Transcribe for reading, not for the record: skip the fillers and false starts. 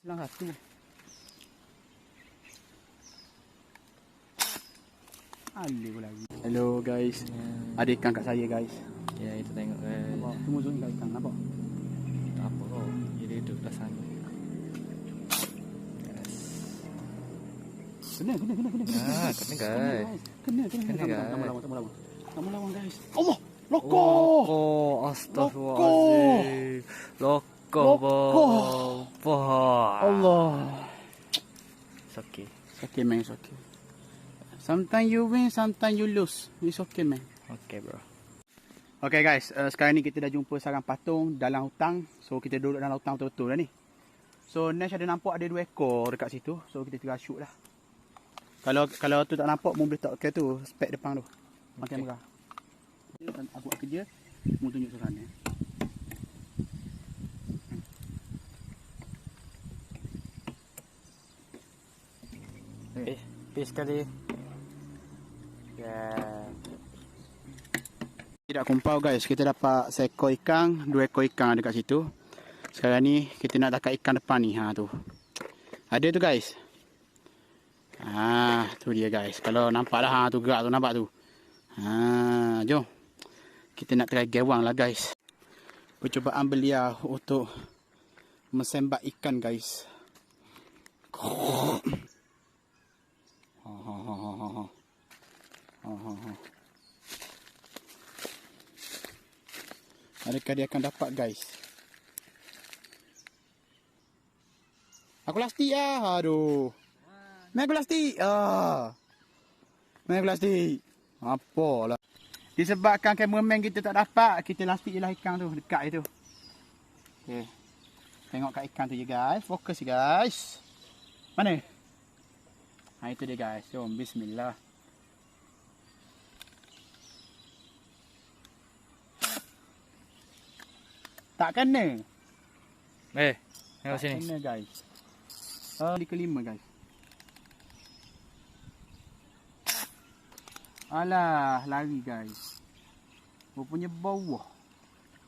Hilang satu. Alih pula lagi. Hello guys. Ada ikan kat saya guys. Ya, itu tengok guys. Nampak? Tunggu zoom kat ikan. Nampak? Apa kau? Dia duduk kat sana. Yes. Kena. Ah, kena guys. Kena. guys. Kamu lawan guys. Allah! Loko! Oh, astagfirullahaladzim. Loko. Allah. It's okay. It's okay man, it's okay. Sometimes you win, sometimes you lose. It's okay man. Okay bro. Okay guys, sekarang ni kita dah jumpa sarang patung dalam hutang. So kita duduk dalam hutang betul-betul lah ni. So Nash ada nampak ada 2 ekor dekat situ. So kita tengah shoot lah. Kalau tu tak nampak, mu boleh tak ke tu spek depan tu. Makan merah. Aku buat kerja, mu tunjuk ke sana. Peace sekali. Yeah. Tidak kumpau guys, kita dapat seekor ikan, 2 ekor ikan dekat situ. Sekarang ni kita nak tangkap ikan depan ni, ha tu. Ada tu guys. Ha, tu dia guys. Kalau nampak lah, ha tu gerak tu, nampak tu. Ha, jom. Kita nak try gewang lah guys. Percubaan belia untuk mesembat ikan guys. Adakah dia akan dapat guys? Aku plastik lah. Aduh. Main plastik. Main plastik. Apalah. Disebabkan cameraman kita tak dapat, kita lastik je lah ikan tu dekat itu. Okay. Tengok kat ikan tu je guys. Fokus je guys. Mana? Ha, itu dia guys. Jom bismillah. Tak kena. Tengok sini. Tak kena guys. Di kelima guys. Alah, lari guys. Rupanya bawah.